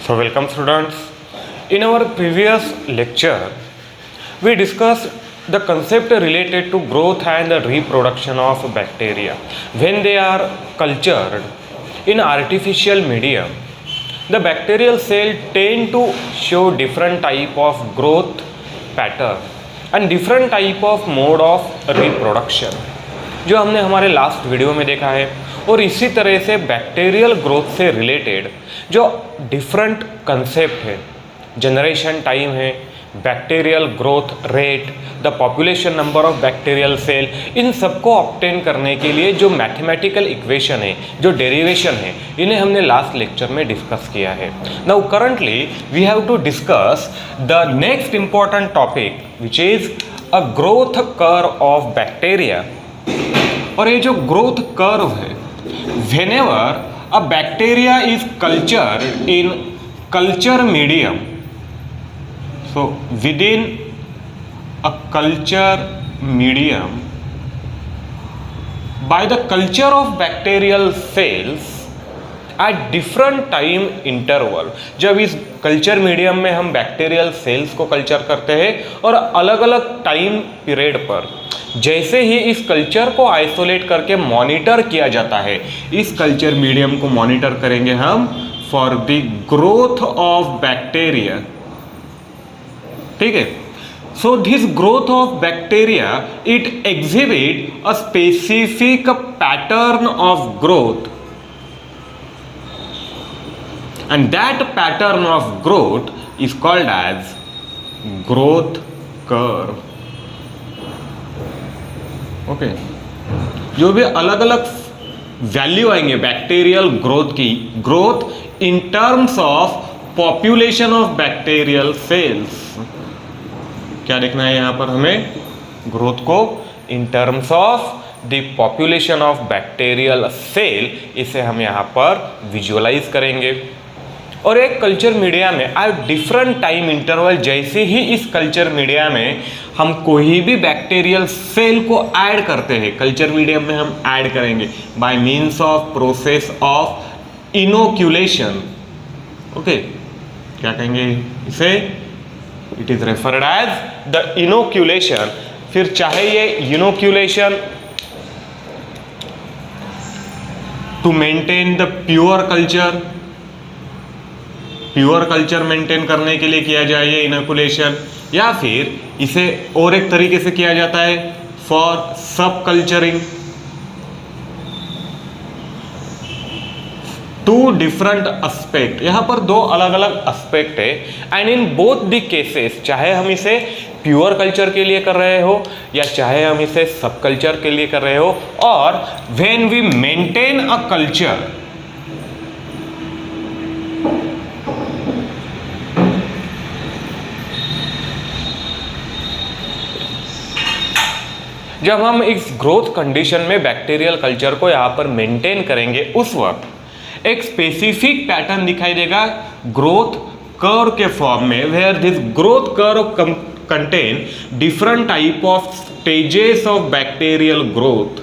So welcome students. In our previous lecture, we discussed the concept related to growth and the reproduction of bacteria. When they are cultured in artificial medium, the bacterial cell tend to show different type of growth pattern and different type of mode of reproduction, जो हमने हमारे last video में देखा है। और इसी तरह से बैक्टीरियल ग्रोथ से रिलेटेड जो डिफरेंट कंसेप्ट है, जनरेशन टाइम है, bacterial growth rate, the population number of bacterial cell, इन सबको ऑब्टेन करने के लिए जो मैथमेटिकल इक्वेशन है, जो डेरिवेशन है, इन्हें हमने लास्ट लेक्चर में डिस्कस किया है। Now currently we have to discuss the next important topic which is a growth curve of bacteria. और ये जो ग्रोथ कर्व है, whenever a bacteria is cultured in culture medium, so within a culture medium, by the culture of bacterial cells at different time interval, जब इस culture medium में हम bacterial cells को culture करते हैं और अलग अलग टाइम पीरियड पर जैसे ही इस कल्चर को आइसोलेट करके मॉनिटर किया जाता है, इस कल्चर मीडियम को मॉनिटर करेंगे हम for the growth of bacteria. ठीक है, so this growth of bacteria it exhibit a specific pattern of growth and that pattern of growth is called as growth curve. Okay, जो भी अलग अलग value आएंगे बैक्टीरियल ग्रोथ की, growth in terms of population of bacterial cells, क्या देखना है यहां पर हमें, ग्रोथ को in terms of the population of bacterial cell, इसे हम यहां पर विजुअलाइज करेंगे। और एक कल्चर मीडिया में एट डिफरेंट टाइम इंटरवल, जैसे ही इस कल्चर मीडिया में हम कोई भी बैक्टीरियल सेल को ऐड करते हैं, कल्चर मीडियम में हम ऐड करेंगे by means of process of inoculation. Okay, क्या कहेंगे इसे, it is referred as the inoculation. फिर चाहे ये inoculation to maintain the pure culture, pure culture maintain करने के लिए किया जाए ये इनोकुलेशन, या फिर इसे और एक तरीके से किया जाता है फॉर सब कल्चरिंग। टू डिफरेंट एस्पेक्ट, यहां पर दो अलग अलग एस्पेक्ट है and in both the cases, चाहे हम इसे प्योर कल्चर के लिए कर रहे हो या चाहे हम इसे सब कल्चर के लिए कर रहे हो, और when we maintain a culture, जब हम इस ग्रोथ कंडीशन में बैक्टीरियल कल्चर को यहाँ पर मेंटेन करेंगे, उस वक्त एक स्पेसिफिक पैटर्न दिखाई देगा ग्रोथ कर्व के फॉर्म में, where this growth curve contain different type of stages of bacterial growth.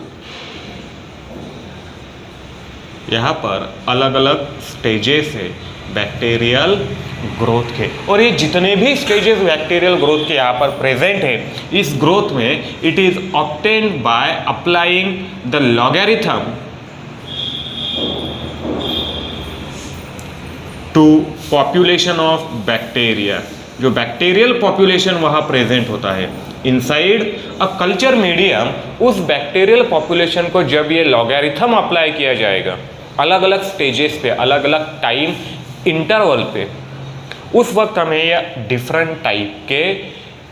यहाँ पर अलग अलग स्टेजेस है बैक्टीरियल ग्रोथ के, और ये जितने भी स्टेजेस बैक्टीरियल ग्रोथ के यहाँ पर प्रेजेंट है, इस ग्रोथ में it is obtained by applying the logarithm to population of bacteria. जो बैक्टीरियल पॉपुलेशन वहां प्रेजेंट होता है इनसाइड अ कल्चर मीडियम, उस बैक्टीरियल पॉपुलेशन को जब ये लॉगरिथम अप्लाई किया जाएगा अलग अलग स्टेजेस पे, अलग अलग टाइम इंटरवल पे, उस वक्त हमें ये डिफरेंट टाइप के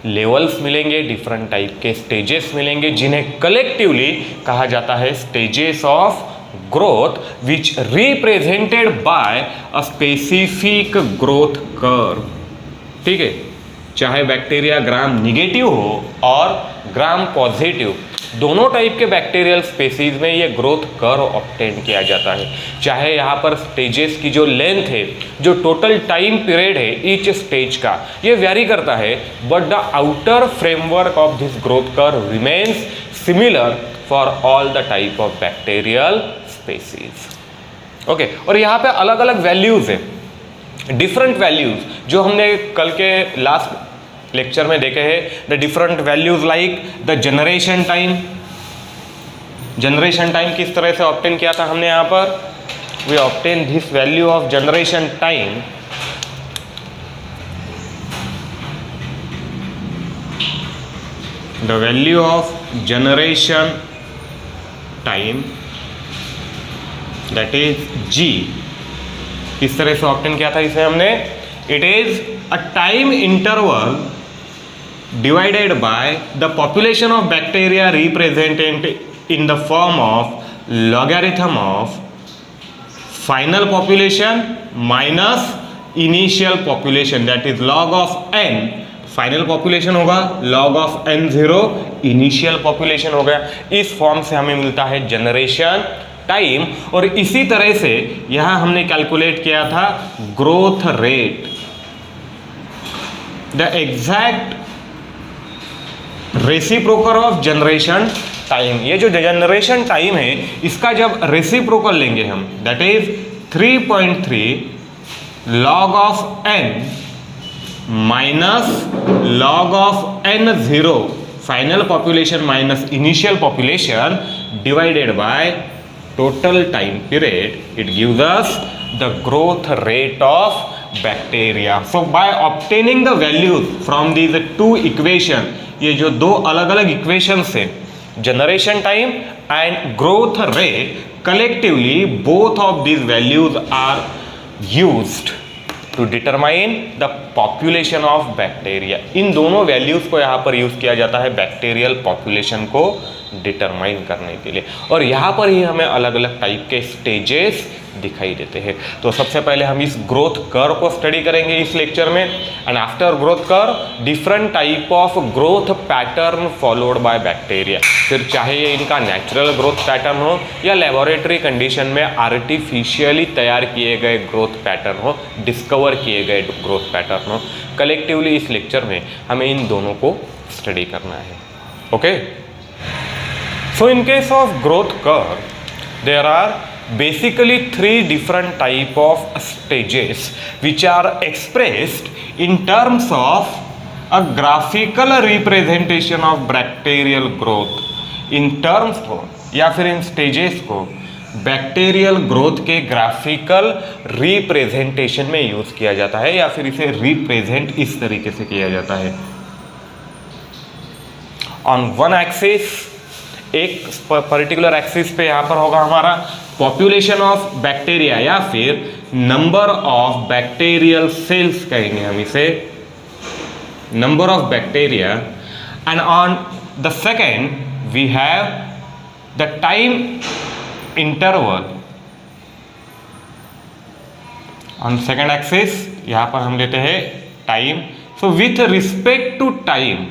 लेवल्स मिलेंगे, डिफरेंट टाइप के स्टेजेस मिलेंगे, जिन्हें कलेक्टिवली कहा जाता है stages of growth, which represented by a specific growth curve. ठीक है, चाहे बैक्टीरिया ग्राम निगेटिव हो और ग्राम पॉजिटिव, दोनों टाइप के बैक्टीरियल स्पेसीज में ये ग्रोथ कर्व ऑब्टेन किया जाता है। चाहे यहाँ पर स्टेजेस की जो लेंथ है, जो टोटल टाइम पीरियड है ईच स्टेज का, ये वेरी करता है, but the outer framework of this growth curve remains similar for all the type of bacterial species. Okay, और यहाँ पे अलग अलग वैल्यूज है, डिफरेंट वैल्यूज जो हमने कल के लास्ट लेक्चर में देखे हैं, the different values like the generation time. Generation time किस तरह से ऑब्टेन किया था हमने यहाँ पर, we obtain this value of generation time the value of generation time that is G। किस तरह से ऑब्टेन किया था इसे हमने, it is a time interval divided by the population of bacteria represented in the form of logarithm of final population minus initial population, that is log of n। Final population होगा log of n0, initial population हो गया। इस form से हमें मिलता है generation time. और इसी तरह से यहां हमने कैलकुलेट किया था growth rate, the exact reciprocal of generation time. ये जो जनरेशन टाइम है इसका जब रेसिप्रोकल लेंगे हम, that is 3.3 log of n minus log of n0 final population minus initial population divided by total time period, it gives us the growth rate of bacteria. So by obtaining the values from these two equation, ये जो दो अलग अलग equation है, generation time and growth rate, collectively both of these values are used to determine the population of bacteria. इन दोनों values को यहाँ पर यूज किया जाता है बैक्टीरियल पॉपुलेशन को डिटरमाइन करने के लिए। और यहाँ पर ही हमें अलग अलग टाइप के स्टेजेस दिखाई देते हैं। तो सबसे पहले हम इस ग्रोथ कर्व को स्टडी करेंगे इस लेक्चर में, and after growth curve different type of growth pattern followed by bacteria. फिर चाहे ये इनका नेचुरल ग्रोथ पैटर्न हो या लेबोरेटरी कंडीशन में आर्टिफिशियली तैयार किए गए ग्रोथ पैटर्न हो, डिस्कवर किए गए ग्रोथ पैटर्न हो, कलेक्टिवली इस लेक्चर में हमें इन दोनों को स्टडी करना है। Okay, so in case of growth curve there are basically three different type of stages which are expressed in terms of a graphical representation of bacterial growth। in terms को या फिर इन stages को bacterial growth के graphical representation में use किया जाता है, या फिर इसे रिप्रेजेंट इस तरीके से किया जाता है। ऑन वन एक्सिस, एक पर्टिकुलर एक्सिस पे यहाँ पर होगा हमारा पॉपुलेशन ऑफ बैक्टीरिया या फिर नंबर ऑफ बैक्टीरियल सेल्स कहेंगे हम इसे, number of bacteria. And on the second we have the time interval. On second axis यहाँ पर हम लेते हैं time. So with respect to time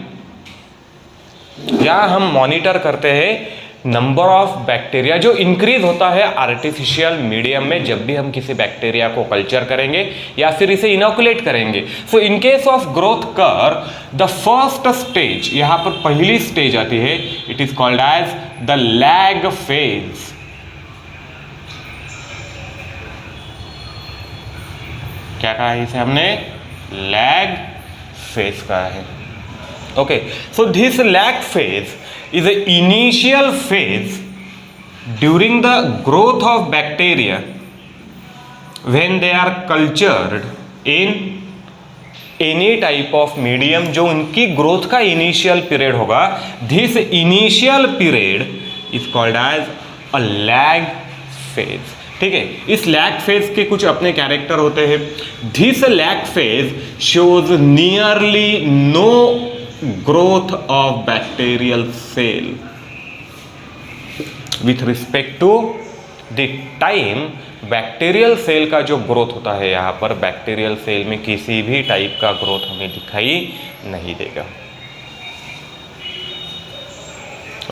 यहाँ हम मॉनिटर करते हैं नंबर ऑफ बैक्टीरिया जो इंक्रीज होता है आर्टिफिशियल मीडियम में जब भी हम किसी बैक्टीरिया को कल्चर करेंगे या फिर इसे इनोकुलेट करेंगे। So in case of growth curve the first stage, यहाँ पर पहली स्टेज आती है, it is called as the lag phase. क्या कहा है इसे हमने, लैग फेज कहा है। Okay, so this lag phase is an initial phase during the growth of bacteria when they are cultured in any type of medium जो उनकी growth का इनिशियल पीरियड होगा। This initial period is called as a lag phase। ठीक है, इस lag phase के कुछ अपने कैरेक्टर होते हैं। This lag phase shows nearly no growth of bacterial cell with respect to the time। बैक्टीरियल सेल का जो ग्रोथ होता है यहाँ पर बैक्टीरियल सेल में किसी भी टाइप का ग्रोथ हमें दिखाई नहीं देगा।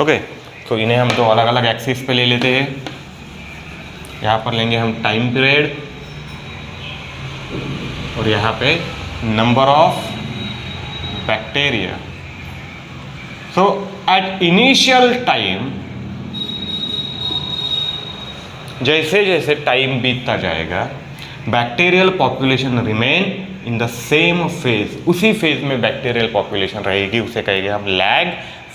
ओके, तो इन्हें हम दो अलग अलग एक्सिस पे ले लेते हैं। यहाँ पर लेंगे हम टाइम पीरियड और यहाँ पे number of bacteria. So at initial time, जैसे जैसे टाइम बीतता जाएगा bacterial population remain in the same phase, उसी फेज में बैक्टीरियल पॉपुलेशन रहेगी, उसे कहेंगे हम lag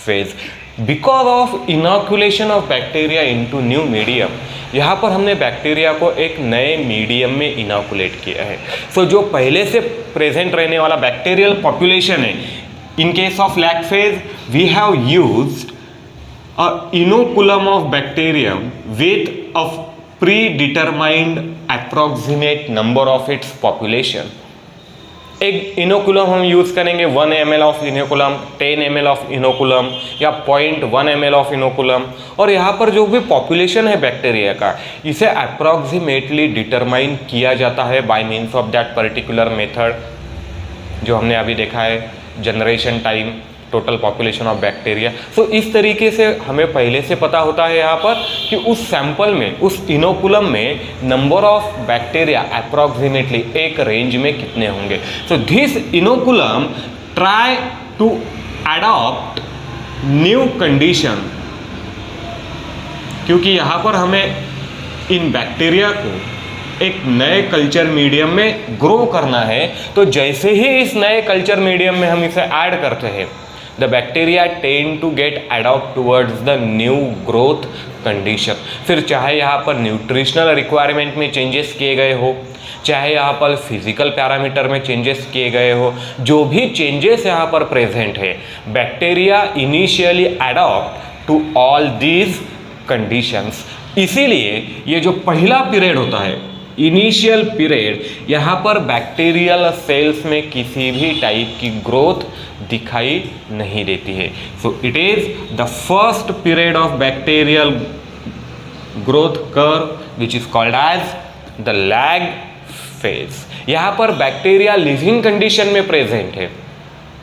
phase. Because of inoculation of bacteria into new medium, यहाँ पर हमने बैक्टीरिया को एक नए मीडियम में इनॉकुलेट किया है। सो जो पहले से प्रेजेंट रहने वाला बैक्टीरियल पॉपुलेशन है, in case of lag phase we have used a inoculum of bacterium with a predetermined approximate number of its population. एक इनोकुलम हम यूज़ करेंगे 1 ml of inoculum, 10 ml of inoculum या 0.1 ml of inoculum, और यहाँ पर जो भी population है बैक्टीरिया का, इसे अप्रॉक्सीमेटली डिटरमाइन किया जाता है by means of that particular method जो हमने अभी देखा है, generation time, total population of bacteria. So इस तरीके से हमें पहले से पता होता है यहाँ पर कि उस सैंपल में, उस इनोकुलम में नंबर ऑफ बैक्टीरिया अप्रॉक्सीमेटली एक रेंज में कितने होंगे। So this inoculum try to adopt new condition, क्योंकि यहाँ पर हमें इन बैक्टीरिया को एक नए कल्चर मीडियम में ग्रो करना है। तो जैसे ही इस नए कल्चर मीडियम में हम इसे ऐड करते हैं, the bacteria tend to get adopt towards the new growth condition। फिर चाहे यहाँ पर न्यूट्रिशनल रिक्वायरमेंट में चेंजेस किए गए हो, चाहे यहाँ पर फिजिकल पैरामीटर में चेंजेस किए गए हो, जो भी चेंजेस यहाँ पर प्रेजेंट है, bacteria initially adopt to all these conditions. इसीलिए ये जो पहला पीरियड होता है, इनिशियल पीरियड, यहाँ पर बैक्टीरियल सेल्स में किसी भी टाइप की ग्रोथ दिखाई नहीं देती है। So it is the first period of bacterial growth curve which is called as the lag phase. यहाँ पर बैक्टीरिया लिविंग कंडीशन में प्रेजेंट है।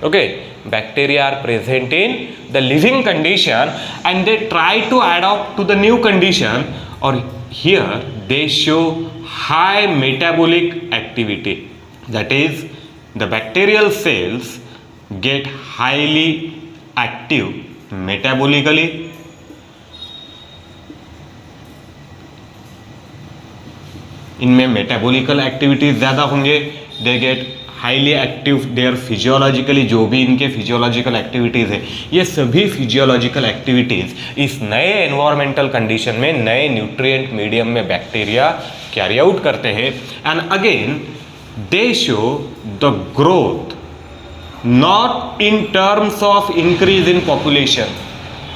Okay, bacteria are present in the living condition and they try to adopt to the new condition, और here they show high metabolic activity, that is the bacterial cells get highly active metabolically, इनमें metabolical activities ज़्यादा होंगे, they get highly active their physiologically, जो भी इनके physiological activities है, ये सभी फिजियोलॉजिकल एक्टिविटीज़ इस नए एनवायरमेंटल कंडीशन में, नए न्यूट्रिएंट मीडियम में बैक्टीरिया कैरी आउट करते हैं। And again they show the growth not in terms of increase in population.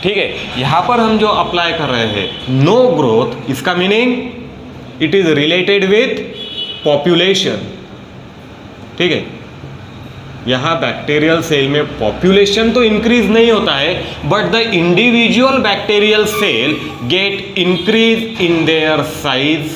ठीक है, यहाँ पर हम जो अप्लाई कर रहे हैं नो ग्रोथ, इसका meaning it is related with population. ठीक है, यहाँ बैक्टीरियल सेल में पॉपुलेशन तो इंक्रीज नहीं होता है, but the individual bacterial cell get increase in their size.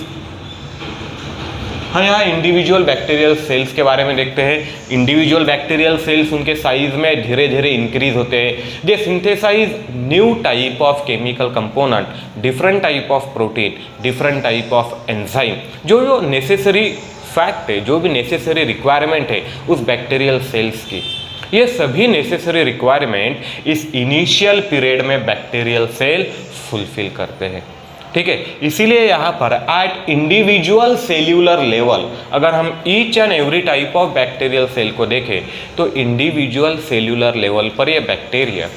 हाँ, यहाँ इंडिविजुअल बैक्टीरियल सेल्स के बारे में देखते हैं। इंडिविजुअल बैक्टीरियल सेल्स उनके साइज में धीरे धीरे इंक्रीज होते हैं। They synthesize new type of chemical component, different type of protein, different type of enzyme, जो नेसेसरी फैक्ट है, जो भी नेसेसरी रिक्वायरमेंट है उस बैक्टीरियल सेल्स की, ये सभी नेसेसरी रिक्वायरमेंट इस इनिशियल पीरियड में बैक्टीरियल सेल फुलफिल करते हैं। ठीक है, इसीलिए यहाँ पर एट इंडिविजुअल सेल्यूलर लेवल अगर हम each and every type of bacterial cell को देखें तो इंडिविजुअल सेल्यूलर लेवल पर ये बैक्टीरिया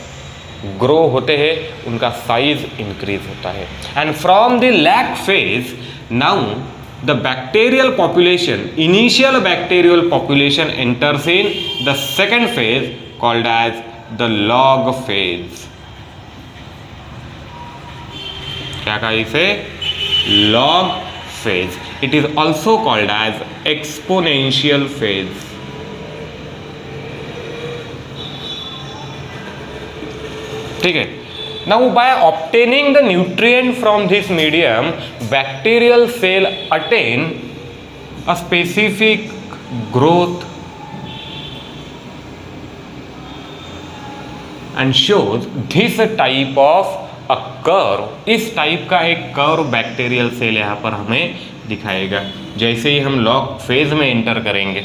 ग्रो होते हैं, उनका साइज इंक्रीज होता है। And from the lag phase now the bacterial population, initial bacterial population enters in the second phase called as the log phase। क्या कहा इसे? log phase। It is also called as exponential phase। ठीक है, now by obtaining the nutrient from this medium, bacterial cell attain a specific growth and shows this type of a curve। इस type का एक curve bacterial cell यहाँ पर हमें दिखाएगा जैसे ही हम लॉग फेज में एंटर करेंगे।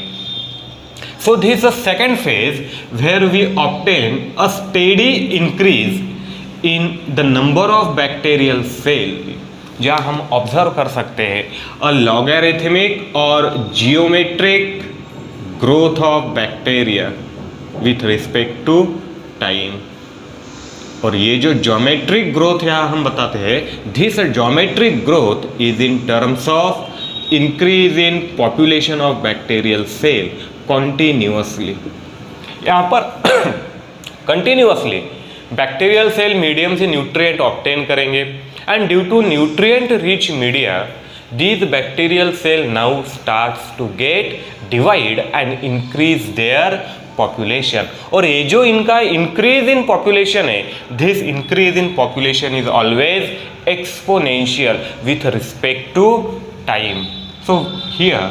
So this is the second phase where we obtain a steady increase in the number of bacterial cell जहाँ हम ऑब्जर्व कर सकते हैं अ लॉगरिथमिक और geometric growth of bacteria with respect to time. और ये जो ज्योमेट्रिक ग्रोथ यहाँ हम बताते हैं, this geometric growth is in terms of increase in population of bacterial cell continuously. यहाँ पर कंटिन्यूअसली बैक्टीरियल सेल मीडियम से न्यूट्रिएंट ऑब्टेन करेंगे and due to nutrient rich media these bacterial cell now starts to get divide and increase their population। और ये जो इनका increase in population है, this increase in population is always exponential with respect to time। So here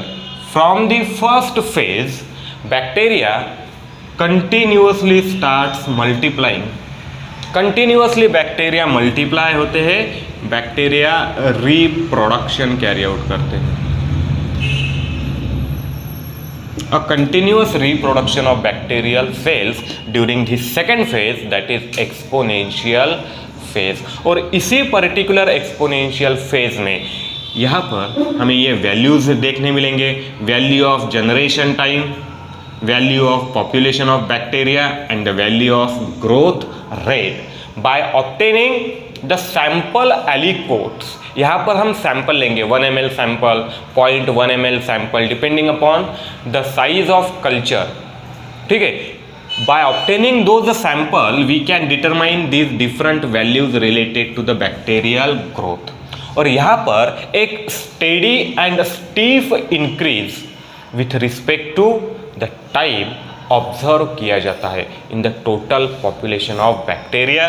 from the first phase bacteria continuously starts multiplying। Continuously bacteria multiply होते हैं, bacteria reproduction carry out करते हैं। A continuous reproduction of bacterial sales during the second phase that is exponential phase. और इसी particular exponential phase में यहाँ पर हमें ये वैल्यूज देखने मिलेंगे, value of generation time, value of population of bacteria and the value of growth rate by obtaining the sample aliquots। यहाँ पर हम सैंपल लेंगे 1 ml sample, 0.1 ml sample depending upon the size of culture. ठीक है, by obtaining those sample we can determine these different values related to the bacterial growth। और यहाँ पर एक steady and steep increase with respect to the time observe किया जाता है in the total population of bacteria.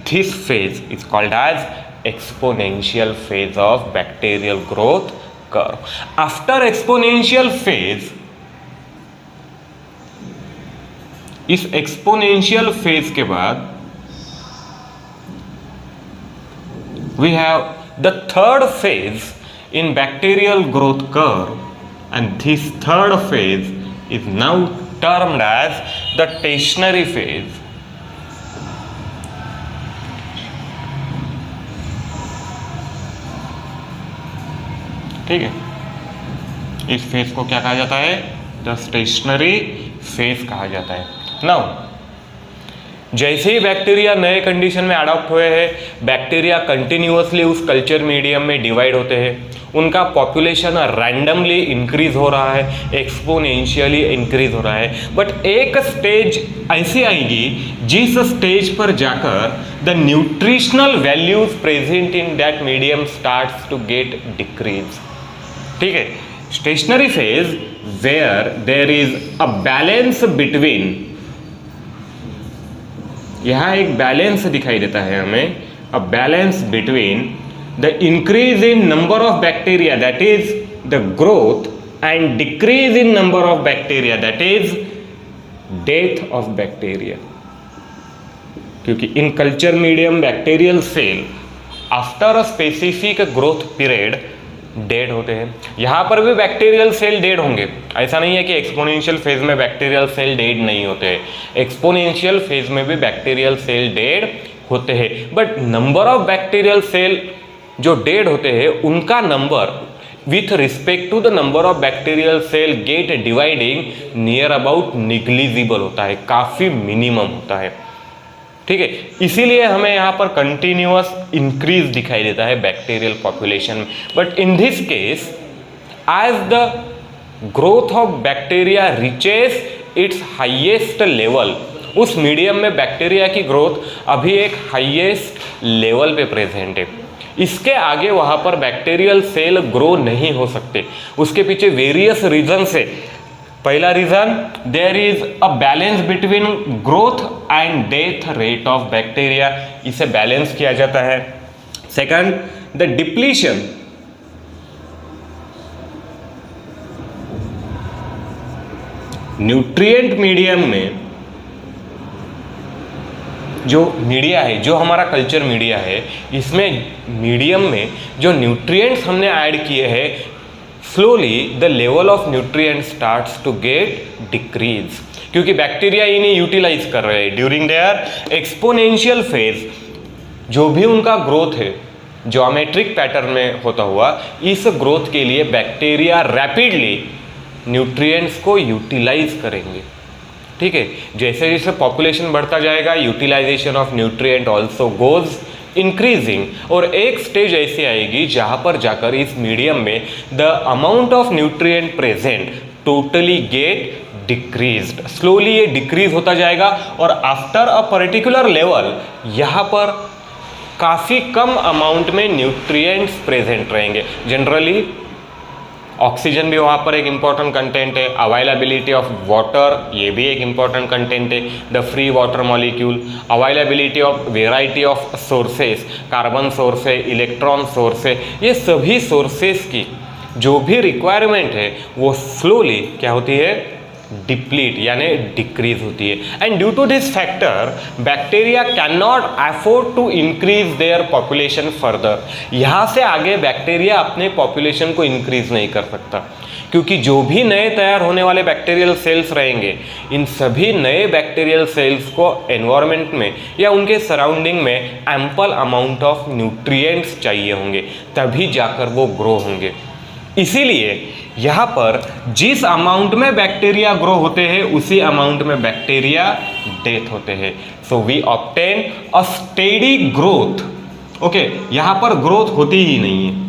This phase is called as exponential phase of bacterial growth curve. After exponential phase, इस exponential phase के बाद we have the third phase in bacterial growth curve and this third phase is now termed as the stationary phase। ठीक है, इस phase को क्या कहा जाता है? द स्टेशनरी फेज कहा जाता है। नाउ जैसे ही बैक्टीरिया नए कंडीशन में अडॉप्ट हुए हैं, बैक्टीरिया कंटिन्यूअसली उस कल्चर मीडियम में डिवाइड होते हैं, उनका पॉपुलेशन रैंडमली इंक्रीज हो रहा है, एक्सपोनेंशियली इंक्रीज हो रहा है। बट एक स्टेज ऐसी आएगी जिस स्टेज पर जाकर the nutritional values present in that medium starts to get decrease. ठीक है, stationary phase where there is a balance between, यहाँ एक बैलेंस दिखाई देता है हमें, a balance between the increase in number of bacteria that is the growth and decrease in number of bacteria that is death of bacteria। क्योंकि in culture medium bacterial cell after a specific growth period dead होते हैं। यहाँ पर भी bacterial cell dead होंगे, ऐसा नहीं है कि एक्सपोनेंशियल फेज में बैक्टीरियल सेल डेड नहीं होते हैं, एक्सपोनेंशियल फेज में भी बैक्टीरियल सेल डेड होते हैं। But number of bacterial cell जो डेड होते हैं उनका number with respect to the number of bacterial cell get dividing near about negligible होता है, काफ़ी मिनिमम होता है। ठीक है, इसीलिए हमें यहाँ पर कंटिन्यूअस इंक्रीज दिखाई देता है बैक्टीरियल पॉपुलेशन में। But in this case as the growth of bacteria reaches its highest level, उस मीडियम में बैक्टीरिया की ग्रोथ अभी एक हाईएस्ट लेवल पे प्रेजेंट है, इसके आगे वहाँ पर बैक्टीरियल सेल ग्रो नहीं हो सकते। उसके पीछे वेरियस रीजन है। पहला reason, there is a balance between growth and death rate of bacteria, इसे बैलेंस किया जाता है। Second, the depletion, nutrient medium में जो मीडिया है, जो हमारा कल्चर मीडिया है, इसमें मीडियम में जो न्यूट्रिएंट्स हमने ऐड किए हैं, slowly the level of nutrient starts to get decrease, क्योंकि बैक्टीरिया इन्हें यूटिलाइज कर रहे हैं ड्यूरिंग देयर एक्सपोनेंशियल फेज। जो भी उनका ग्रोथ है ज्योमेट्रिक पैटर्न में होता हुआ, इस ग्रोथ के लिए बैक्टीरिया रैपिडली न्यूट्रिएंट्स को यूटिलाइज करेंगे। ठीक है, जैसे जैसे पॉपुलेशन बढ़ता जाएगा, utilisation of nutrient also goes increasing, और एक स्टेज ऐसी आएगी जहां पर जाकर इस मीडियम में the amount of nutrient present totally get decreased, slowly ये डिक्रीज होता जाएगा, और आफ्टर अ पर्टिकुलर लेवल यहाँ पर काफ़ी कम अमाउंट में न्यूट्रिएंट्स प्रेजेंट रहेंगे। जनरली ऑक्सीजन भी वहाँ पर एक इम्पॉर्टेंट कंटेंट है, अवेलेबिलिटी ऑफ वाटर ये भी एक इम्पॉर्टेंट कंटेंट है, the free water molecule, availability of variety of sources, carbon source है, इलेक्ट्रॉन सोर्स है, ये सभी सोर्सेस की जो भी रिक्वायरमेंट है वो स्लोली क्या होती है, डिप्लीट यानी डिक्रीज होती है। And due to this factor bacteria can not afford to increase their population further. यहाँ से आगे बैक्टीरिया अपने पॉपुलेशन को इंक्रीज नहीं कर सकता, क्योंकि जो भी नए तैयार होने वाले बैक्टीरियल सेल्स रहेंगे, इन सभी नए बैक्टीरियल सेल्स को एनवायरनमेंट में या उनके सराउंडिंग में एम्पल अमाउंट ऑफ न्यूट्रिएंट्स चाहिए होंगे, तभी जाकर वो ग्रो होंगे। इसीलिए यहाँ पर जिस अमाउंट में बैक्टीरिया ग्रो होते हैं उसी अमाउंट में बैक्टीरिया डेथ होते हैं। So we obtain a steady growth. Okay, यहाँ पर ग्रोथ होती ही नहीं है,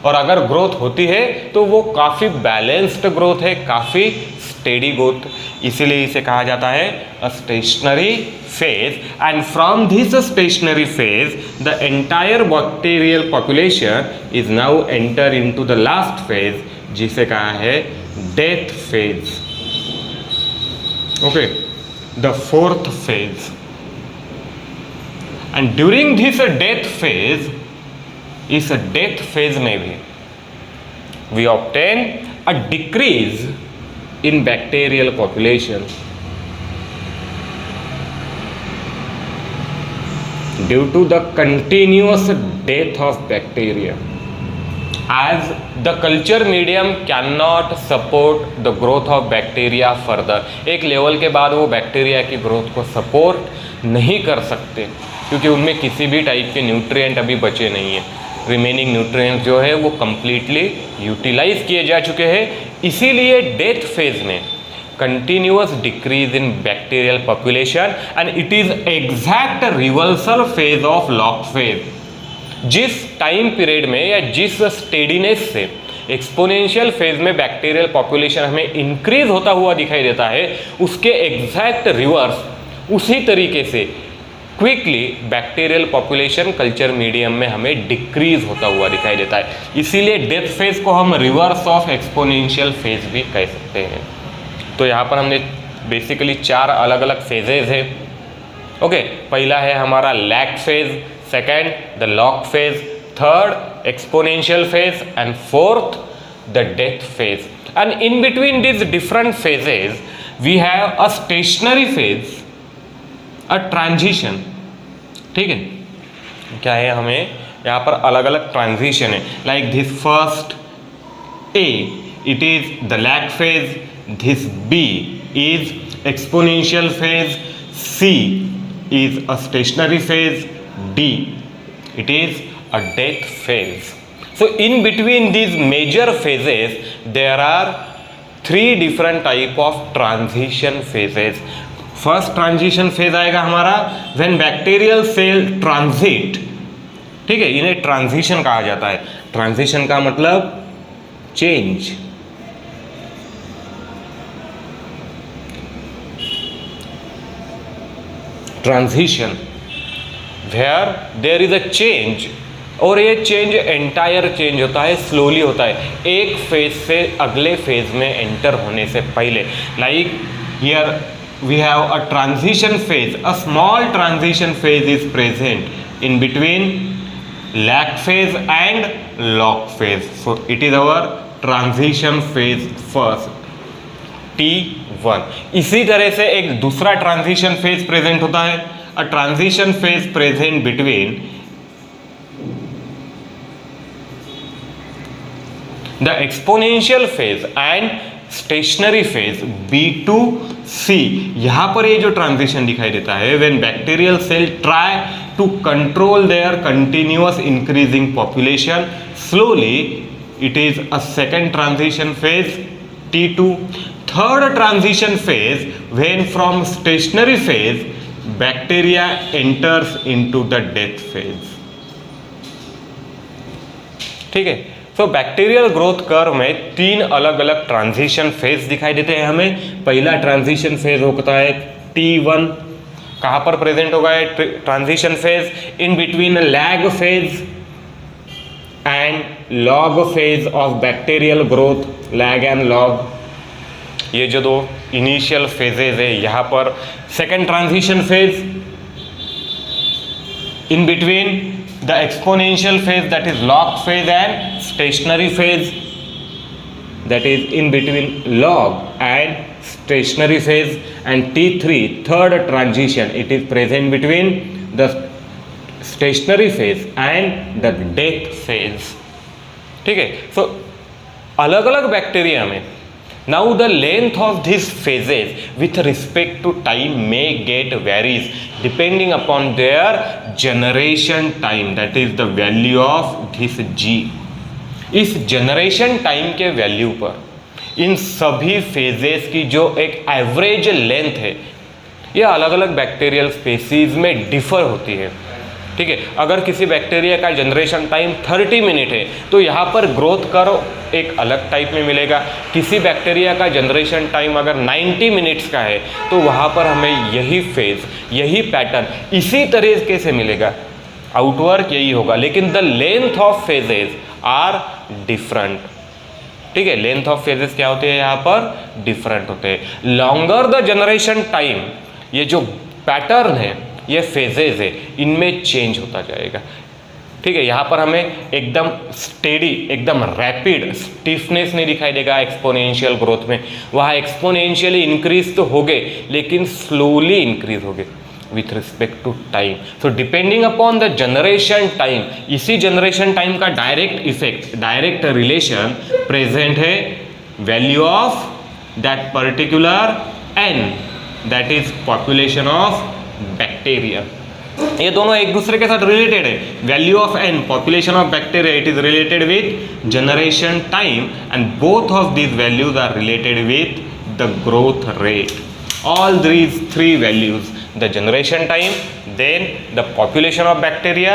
और अगर ग्रोथ होती है तो वो काफ़ी बैलेंस्ड ग्रोथ है, काफ़ी स्टेडी ग्रोथ, इसीलिए इसे कहा जाता है a stationary phase. And from this stationary phase the entire bacterial population is now enter into the last phase, जिसे कहा है death phase. Okay, the fourth phase. And during this death phase, इस death phase में भी we obtain a decrease in bacterial population due to the continuous death of bacteria, as the culture medium cannot support the growth of bacteria further। एक level के बाद वो bacteria की growth को support नहीं कर सकते, क्योंकि उनमें किसी भी टाइप के न्यूट्रिएंट अभी बचे नहीं हैं। रिमेनिंग न्यूट्रिएंट्स जो है वो कंप्लीटली यूटिलाइज किए जा चुके हैं। इसीलिए डेथ फेज में continuous decrease in bacterial population, and it is exact reversal phase of log phase. जिस टाइम पीरियड में या जिस स्टेडीनेस से एक्सपोनेंशियल फेज में बैक्टीरियल पॉपुलेशन हमें इंक्रीज होता हुआ दिखाई देता है, उसके एग्जैक्ट रिवर्स उसी तरीके से quickly bacterial population culture medium में हमें डिक्रीज होता हुआ दिखाई देता है। इसीलिए डेथ फेज को हम रिवर्स ऑफ एक्सपोनेंशियल फेज भी कह सकते हैं। तो यहाँ पर हमने बेसिकली 4 अलग अलग फेजेज है। ओके, पहला है हमारा lag phase, second the log phase, third exponential phase, and fourth the death phase. And in between this different phases we have a stationary phase, a transition. ठीक है, क्या है, हमें यहाँ पर अलग अलग ट्रांजिशन है। Like this first A, it is the lag phase, this B is exponential phase, C is a stationary phase, D it is a death phase. So in between these major phases there are 3 different type of transition phases. First transition phase आएगा हमारा when bacterial cell transit, ठीक है, इन्हें transition कहा जाता है। Transition का मतलब change. Transition where there is a change, और ये चेंज एंटायर चेंज होता है, स्लोली होता है, एक फेज से अगले फेज में एंटर होने से पहले। Like here we have a transition phase, a small transition phase is present in between lag phase and log phase. So it is our transition phase first, T1। इसी तरह से एक दूसरा ट्रांजिशन फेज प्रेजेंट होता है, a transition phase present between the exponential phase and stationary phase, B2C। यहां पर ये जो ट्रांजिशन दिखाई देता है, when bacterial cell try to control their continuous increasing population. Slowly, it is a second transition phase, T2. Third transition phase, when from stationary phase, bacteria enters into the death phase. ठीक है, तो bacterial growth curve में 3 अलग अलग transition phase दिखाई देते हैं हमें। पहला ट्रांजिशन फेज होता है T1, कहाँ पर प्रेजेंट होगा transition phase? In between lag phase and log phase of bacterial growth, lag and log, ये जो 2 इनिशियल फेजेज है यहाँ पर। Second transition phase in between the exponential phase, that is log phase, and stationary phase, that is in between log and stationary phase. And T3, third transition, it is present between the stationary phase and the death phase. ठीक है, so अलग अलग bacteria में now the length of these phases with respect to time may get varies depending upon their generation time, that is the value of this G. इस generation time के value पर इन सभी phases की जो एक एवरेज लेंथ है ये अलग अलग बैक्टीरियल स्पेसीज में डिफर होती है। ठीक है, अगर किसी बैक्टीरिया का जनरेशन टाइम 30 मिनट है तो यहाँ पर ग्रोथ कर्व एक अलग टाइप में मिलेगा। किसी बैक्टीरिया का जनरेशन टाइम अगर 90 मिनट्स का है तो वहाँ पर हमें यही फेज, यही पैटर्न इसी तरीके से मिलेगा, आउटवर्क यही होगा, लेकिन the length of phases are different. ठीक है, लेंथ ऑफ फेजेस क्या होते हैं यहाँ पर? डिफरेंट होते हैं। लॉन्गर द जनरेशन टाइम, ये जो पैटर्न है, ये फेजेज है, इनमें चेंज होता जाएगा। ठीक है, यहाँ पर हमें एकदम स्टेडी, एकदम रैपिड स्टिफनेस नहीं दिखाई देगा एक्सपोनेंशियल ग्रोथ में। वहाँ एक्सपोनेंशियली इंक्रीज तो हो गए लेकिन स्लोली इंक्रीज हो गए with respect to time. So depending upon the generation time, इसी जनरेशन टाइम का direct effect, direct relation present है value of that particular N, that is population of bacteria. ये दोनों एक दूसरे के साथ रिलेटेड है। Value of N, population of bacteria, it is related with generation time and both of these values are related with the growth rate. All these 3 values, the generation time, then the population of bacteria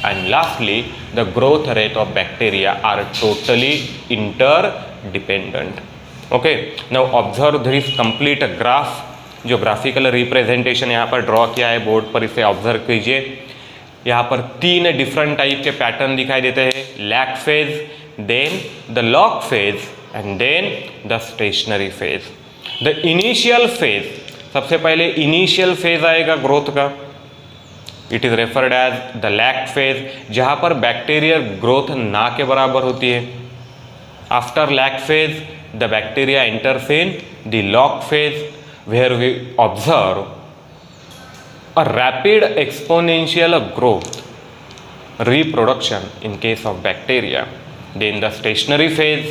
and lastly the growth rate of bacteria are totally interdependent. Okay, now observe this complete graph. जो graphical representation यहाँ पर draw किया है board पर, इसे observe कीजिए। यहाँ पर 3 डिफरेंट टाइप के पैटर्न दिखाई देते हैं, lag phase, then the log phase and then the stationary phase. The initial phase, सबसे पहले इनिशियल फेज आएगा ग्रोथ का, it is referred as the lag phase, जहाँ पर बैक्टीरियल ग्रोथ ना के बराबर होती है। After lag phase the bacteria enters in the log phase where we observe a rapid exponential growth, reproduction in case of bacteria. Then the stationary phase,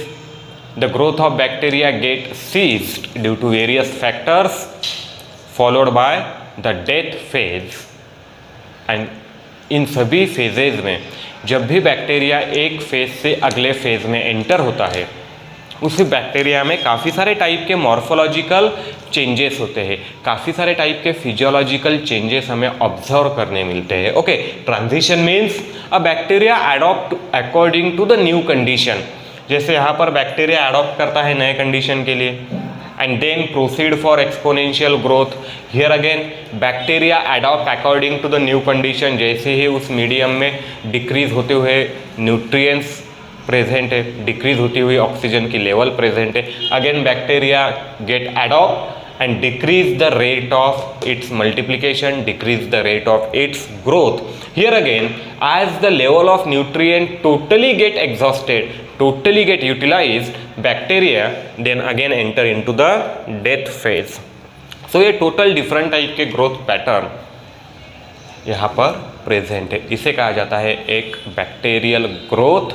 the growth of bacteria get ceased due to various factors, followed by the death phase. And इन सभी phases में जब भी bacteria एक phase से अगले phase में enter होता है, उस बैक्टीरिया में काफ़ी सारे टाइप के मॉर्फोलॉजिकल चेंजेस होते हैं, काफ़ी सारे टाइप के फिजियोलॉजिकल चेंजेस हमें ऑब्जर्व करने मिलते हैं। Okay, transition means a bacteria adopt according to the new condition. जैसे यहाँ पर बैक्टीरिया एडॉप्ट करता है नए कंडीशन के लिए and then proceed for exponential growth. Here again bacteria adopt according to the new condition, जैसे ही उस मीडियम में डिक्रीज होते हुए न्यूट्रिएंट्स प्रेजेंट है, डिक्रीज होती हुई ऑक्सीजन की लेवल प्रेजेंट है, again bacteria get adopt and decrease the rate of its multiplication, decrease the rate of its growth. Here again as the level of nutrient totally get exhausted, totally get utilized, bacteria then again enter into the death phase. So ये total different type के growth pattern यहाँ पर present है। इसे कहा जाता है एक बैक्टीरियल ग्रोथ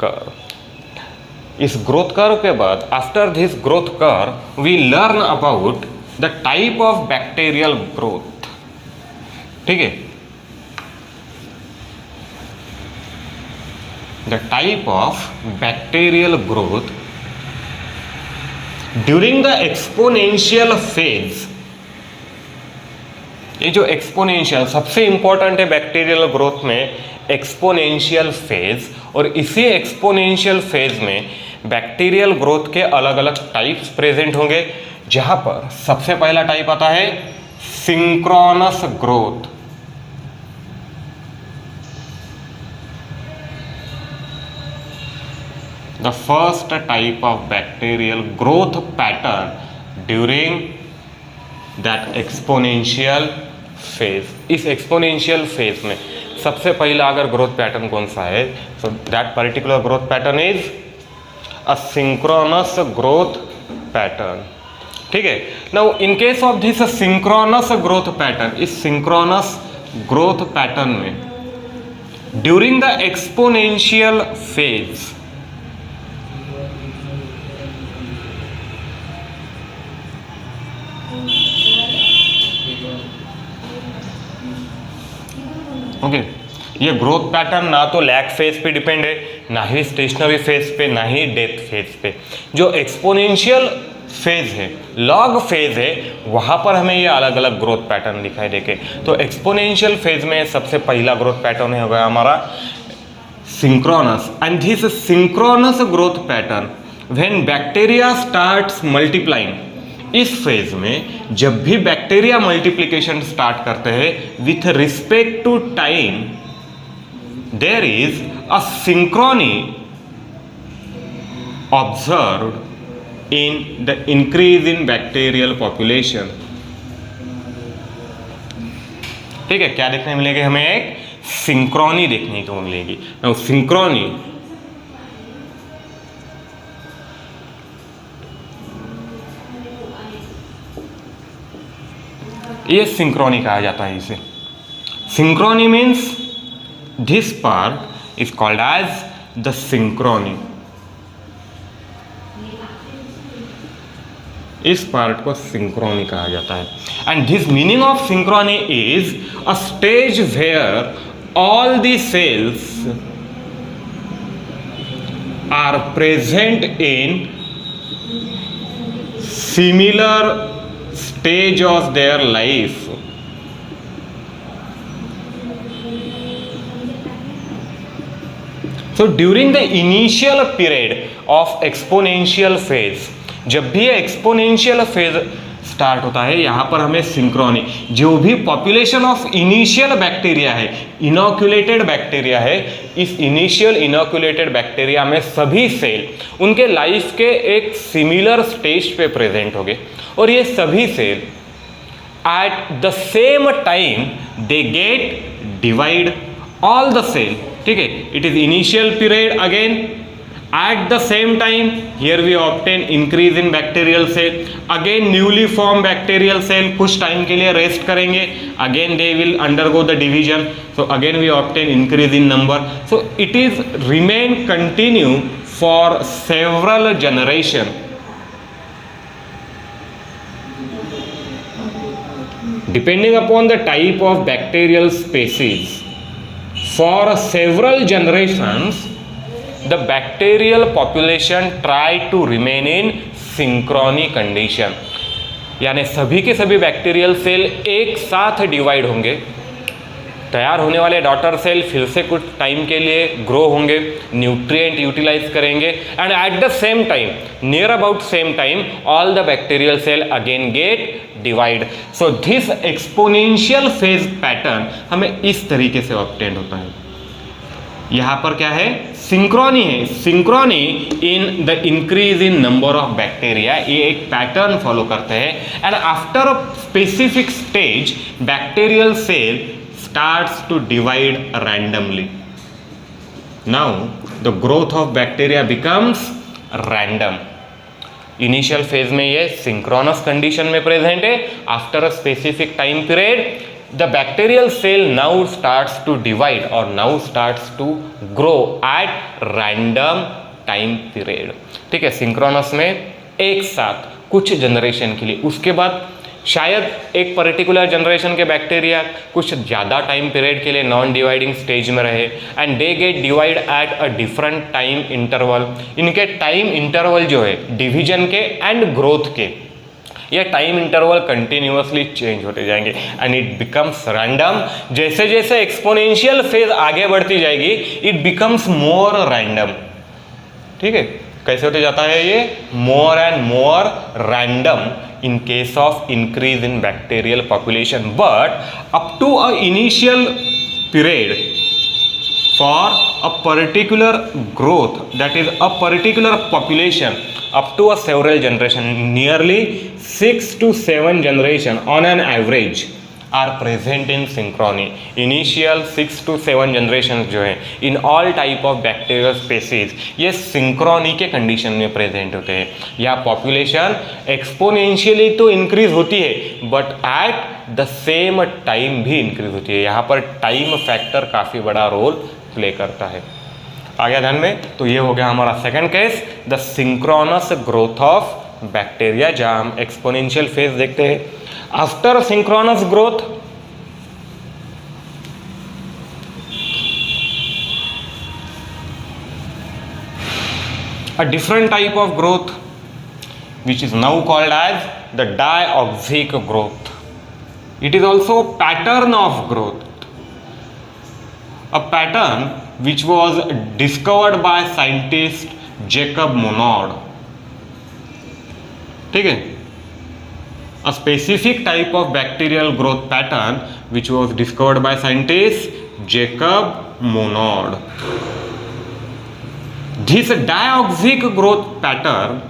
कर्व। इस ग्रोथ कर्व के बाद after this growth curve we learn about the type of bacterial growth. ठीक है, the type of bacterial growth during the exponential phase. ये जो एक्सपोनेंशियल सबसे इंपॉर्टेंट है बैक्टीरियल ग्रोथ में, एक्सपोनेंशियल फेज। और इसी एक्सपोनेंशियल फेज में बैक्टीरियल ग्रोथ के अलग अलग टाइप्स प्रेजेंट होंगे, जहां पर सबसे पहला टाइप आता है synchronous growth. The first type of bacterial growth pattern during that exponential phase. इस एक्सपोनेंशियल फेज में सबसे पहला अगर ग्रोथ पैटर्न कौन सा है, so that particular growth pattern is a synchronous growth pattern. ठीक है, now in case of this synchronous growth pattern, इस सिंक्रोनस ग्रोथ पैटर्न में during the exponential phase okay, ये ग्रोथ पैटर्न ना तो लैग फेज पे डिपेंड है, ना ही स्टेशनरी फेज पे, ना ही डेथ फेज पे। जो एक्सपोनेंशियल फेज है, लॉग फेज है, वहां पर हमें ये अलग अलग ग्रोथ पैटर्न दिखाई देंगे। तो एक्सपोनेंशियल फेज में सबसे पहला ग्रोथ पैटर्न है होगा हमारा synchronous. And this synchronous growth pattern when bacteria starts multiplying, इस फेज में जब भी बैक्टीरिया मल्टीप्लिकेशन स्टार्ट करते हैं with respect to time, there is a synchrony observed in the increase in bacterial population. ठीक है, क्या देखने मिलेगी हमें? एक सिंक्रोनी देखने को मिलेगी। सिंक्रोनी ये सिंक्रोनी कहा जाता है इसे। Synchrony means this part is called as the synchrony. इस पार्ट को सिंक्रोनी कहा जाता है। And this meaning of synchrony is a stage where all the cells are present in similar stage of their life. So during the initial period of exponential phase, जब भी exponential phase start होता है, यहां पर हमें Synchrony, जो भी population of initial bacteria है, इनोक्यूलेटेड बैक्टीरिया है, इस इनिशियल इनोक्यूलेटेड बैक्टीरिया में सभी सेल उनके लाइफ के एक सिमिलर स्टेज पे प्रेजेंट होंगे। और ये सभी cell at the same time they get divide all the cell. ठीक है, it is initial period again at the same time here we obtain increase in bacterial cell, again newly form bacterial cell कुछ time के लिए rest करेंगे, again they will undergo the division, so again we obtain increase in number. So it is remain continue for several generation. Depending upon the type of bacterial species, for several generations, the bacterial population try to remain in synchrony condition. यानी सभी के सभी bacterial cell एक साथ divide होंगे, तैयार होने वाले डॉटर सेल फिर से कुछ टाइम के लिए ग्रो होंगे, न्यूट्रिएंट यूटिलाइज करेंगे, and at the same time, near about same time, all the bacterial cell again get divide. So this exponential phase pattern हमें इस तरीके से ऑब्टेन होता है। यहां पर क्या है? सिंक्रोनी है। Synchrony in the increase in number of bacteria, ये एक पैटर्न फॉलो करते हैं। And after a specific stage bacterial cell starts to divide randomly. Now the growth of bacteria becomes random. Initial phase में ये synchronous condition में present है. After a specific time period, the bacterial cell now starts to divide or now starts to grow at random time period. ठीक है, synchronous में एक साथ कुछ जनरेशन के लिए, उसके बाद शायद एक पर्टिकुलर जनरेशन के बैक्टीरिया कुछ ज़्यादा टाइम पीरियड के लिए नॉन डिवाइडिंग स्टेज में रहे and they get divide at a different time interval. इनके टाइम इंटरवल जो है डिवीजन के एंड ग्रोथ के, ये टाइम इंटरवल कंटिन्यूअसली चेंज होते जाएंगे एंड इट बिकम्स रैंडम। जैसे जैसे एक्सपोनेंशियल फेज आगे बढ़ती जाएगी इट बिकम्स मोर रैंडम। ठीक है, कैसे होते जाता है ये? More and more random in case of increase in bacterial population, but up to a initial period for a particular growth, that is a particular population, up to a several generation, nearly 6 to 7 generation on an average are present in synchrony. Initial 6 to 7 generations जो है in all type of bacterial species ये synchrony के condition में present होते हैं। यहाँ population exponentially तो increase होती है but at the same time भी increase होती है। यहाँ पर time factor काफ़ी बड़ा रोल प्ले करता है। आ गया ध्यान में? तो ये हो गया हमारा second case, the synchronous growth of bacteria, जहाँ हम एक्सपोनेंशियल फेज देखते हैं। After synchronous growth a different type of growth which is now called as the diauxic growth. It is also a pattern of growth, a pattern which was discovered by scientist Jacob Monod. ठीक है, a specific type of bacterial growth pattern which was discovered by scientist Jacob Monod. This diauxic growth pattern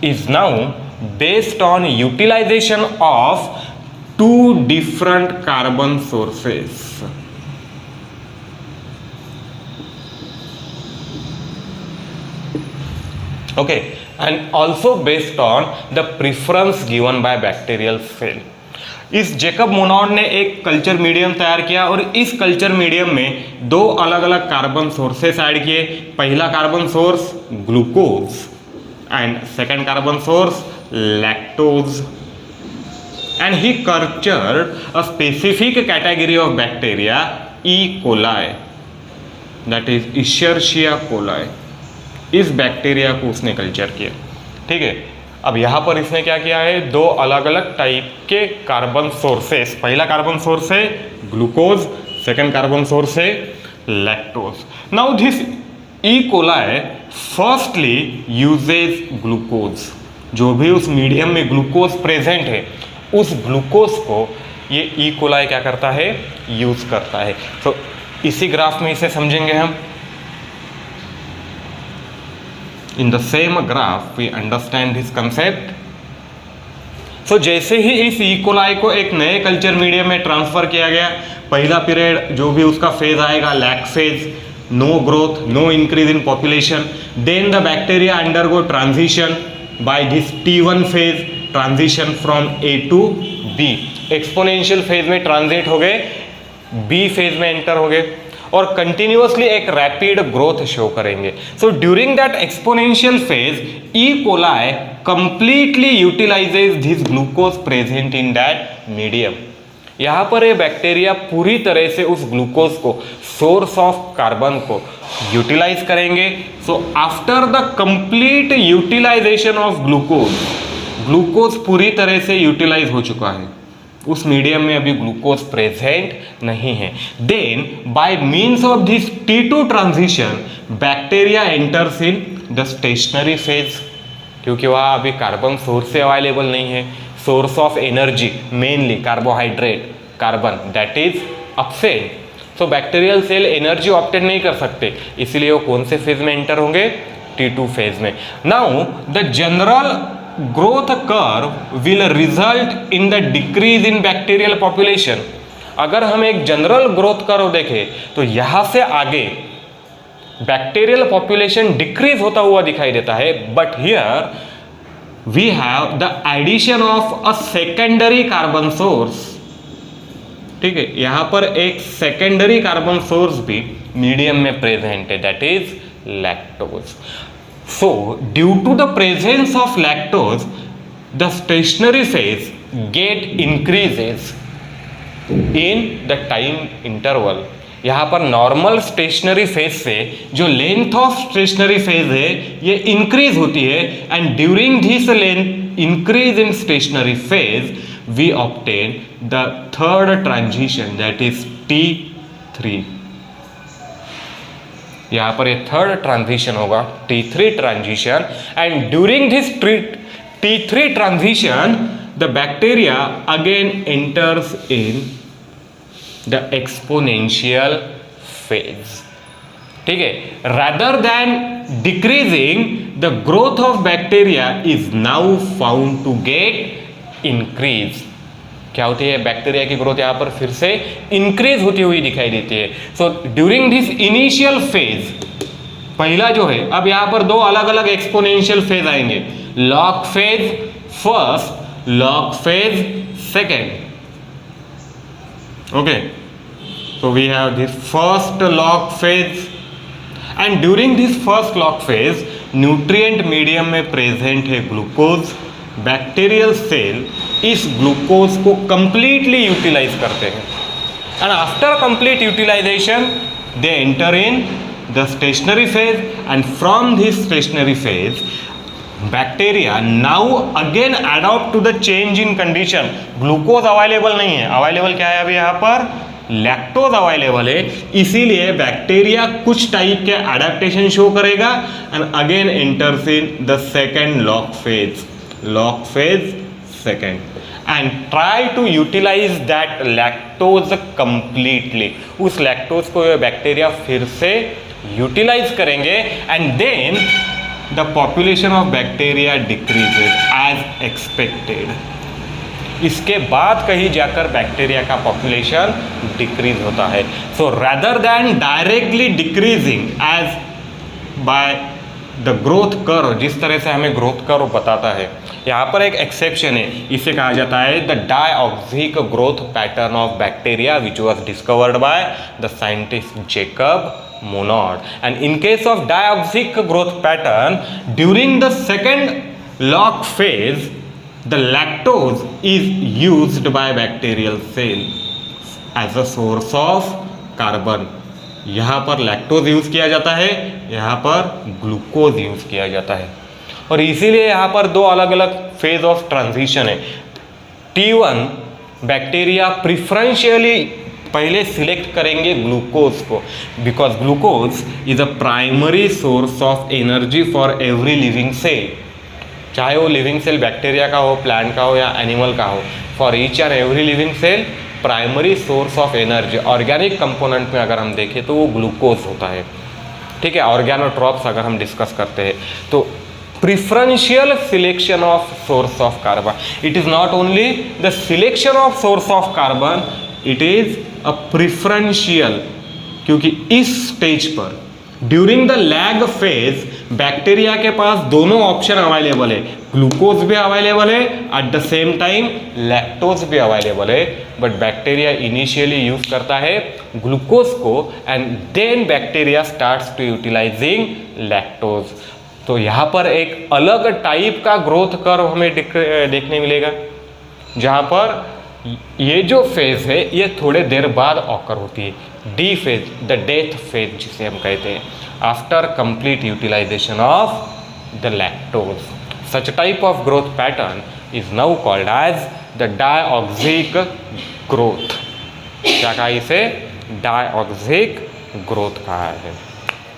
is now based on utilization of two different carbon sources. Okay, and also based on the preference given by bacterial cell. इस Jacob Monod ने एक culture medium तैयार किया और इस culture medium में दो अलग अलग कार्बन सोर्सेस ऐड किए। पहला carbon source glucose and second carbon source lactose, and he cultured a specific category of bacteria E coli, that is Escherichia coli. इस बैक्टीरिया को उसने कल्चर किया। ठीक है, अब यहाँ पर इसने क्या किया है, दो अलग अलग टाइप के कार्बन सोर्सेस, पहला कार्बन सोर्स है ग्लूकोज, सेकेंड कार्बन सोर्स है lactose. Now this E coli firstly uses glucose, जो भी उस मीडियम में ग्लूकोज प्रेजेंट है उस ग्लूकोज को ये ई कोलाई क्या करता है, यूज करता है। तो इसी ग्राफ में इसे समझेंगे हम। In the same graph we understand this concept. So जैसे ही इस ई कोलाई को एक नए कल्चर मीडियम में ट्रांसफर किया गया, पहला पीरियड जो भी उसका फेज आएगा lag phase, no growth, no increase in population, then the bacteria undergo transition by this T1 phase, transition from A to B, exponential phase में ट्रांजिट हो गए, B फेज में एंटर हो गए और कंटिन्यूअसली एक रैपिड ग्रोथ शो करेंगे। So during that exponential phase E coli completely utilises this glucose present in that medium. यहाँ पर ये बैक्टीरिया पूरी तरह से उस ग्लूकोज को, सोर्स ऑफ कार्बन को यूटिलाइज करेंगे। So after the complete utilization of glucose, glucose पूरी तरह से यूटिलाइज हो चुका है, उस मीडियम में अभी ग्लूकोज प्रेजेंट नहीं है। Then by means of this T2 transition bacteria enters in the stationary phase, क्योंकि वहाँ अभी कार्बन सोर्स अवेलेबल नहीं है, source of energy mainly carbohydrate, carbon that is upset. So bacterial cell energy obtain नहीं कर सकते, इसलिए वो कौन से फेज में एंटर होंगे, T2 फेज में। Now the general growth curve will result in the decrease in bacterial population. अगर हम एक जनरल ग्रोथ कर्व देखें तो यहाँ से आगे बैक्टीरियल पॉपुलेशन डिक्रीज होता हुआ दिखाई देता है, but here we have the addition of a secondary carbon source. ठीक है, यहाँ पर एक सेकेंडरी कार्बन सोर्स भी मीडियम में प्रेजेंट है, that is lactose. So, due to the presence of lactose, the stationary phase get increases in the time interval. यहाँ पर नॉर्मल स्टेशनरी फेज से जो लेंथ ऑफ स्टेशनरी फेज है ये increase होती है, and during this length increase in stationary phase we obtain the third transition that is T3। यहाँ पर ये थर्ड ट्रांजिशन होगा T3 transition, and during this T3 transition the bacteria again enters in the exponential phase. ठीक है, rather than decreasing the growth of bacteria is now found to get increase. क्या होती है, bacteria की growth यहां पर फिर से इंक्रीज होती हुई दिखाई देती है। So during this initial phase, पहला जो है, अब यहां पर दो अलग अलग एक्सपोनेंशियल फेज आएंगे, log phase first, log phase second. Okay, so we have this first log phase, and during this first log phase nutrient medium में present है ग्लूकोज। बैक्टीरियल सेल इस ग्लूकोज को completely यूटिलाइज करते हैं, and after complete utilization they enter in the stationary phase, and from this stationary phase bacteria now again adopt to the change in condition. Glucose available नहीं है, available क्या है अभी यहाँ पर, लैक्टोज अवेलेबल है, इसीलिए बैक्टीरिया कुछ टाइप के एडेप्टेशन शो करेगा, and again enters in the second log phase second, and try to utilize that lactose completely. उस लैक्टोज को बैक्टीरिया फिर से यूटिलाइज करेंगे, and then the population of bacteria decreases as expected। इसके बाद कहीं जाकर बैक्टीरिया का पॉपुलेशन डिक्रीज होता है। So rather than directly decreasing as by the growth curve, जिस तरह से हमें ग्रोथ कर्व बताता है, यहाँ पर एक एक्सेप्शन है, इसे कहा जाता है the diauxic growth pattern of bacteria which was discovered by the scientist Jacob Monod। And in case of diauxic growth pattern, during the second log phase the lactose is used by bacterial cell as a source of carbon। यहाँ पर lactose use किया जाता है, यहाँ पर glucose use किया जाता है, और इसीलिए यहाँ पर दो अलग अलग फेज ऑफ ट्रांजिशन है। T1 बैक्टीरिया प्रिफरेंशियली पहले सिलेक्ट करेंगे ग्लूकोज को, because glucose is a primary source of energy for every living cell, चाहे वो लिविंग सेल बैक्टीरिया का हो, प्लांट का हो या एनिमल का हो। For each and every living cell primary source of energy, organic component में अगर हम देखें तो वो ग्लूकोज होता है। ठीक है, ऑर्गेनोट्रॉप्स अगर हम डिस्कस करते हैं तो preferential selection of source of carbon, it is not only the selection of source of carbon, it is a preferential, क्योंकि इस स्टेज पर during the lag phase bacteria के पास दोनों ऑप्शन अवेलेबल है, ग्लूकोज भी अवेलेबल है, at the same time lactose भी अवेलेबल है, बट बैक्टीरिया इनिशियली यूज करता है ग्लूकोज को, and then bacteria starts to utilizing lactose. तो यहाँ पर एक अलग टाइप का ग्रोथ कर्व हमें देखने मिलेगा, जहाँ पर ये जो फेज है ये थोड़े देर बाद ऑकर होती है, the phase, the death phase जिसे हम कहते हैं, after complete utilization of the lactose. Such type of growth pattern is now called as the diauxic growth. क्या कहा इसे, डायऑक्सिक ग्रोथ कहा है।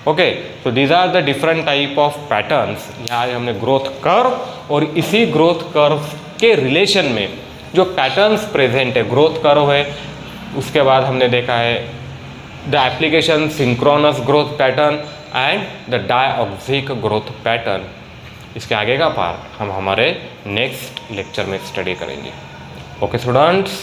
Okay, so these are the different type of patterns। यहाँ हमने ग्रोथ कर्व और इसी growth curve के रिलेशन में जो पैटर्न्स प्रेजेंट है, ग्रोथ कर्व है, उसके बाद हमने देखा है the application synchronous growth pattern and the diauxic growth pattern. इसके आगे का पार्ट हम हमारे नेक्स्ट लेक्चर में स्टडी करेंगे। Okay students.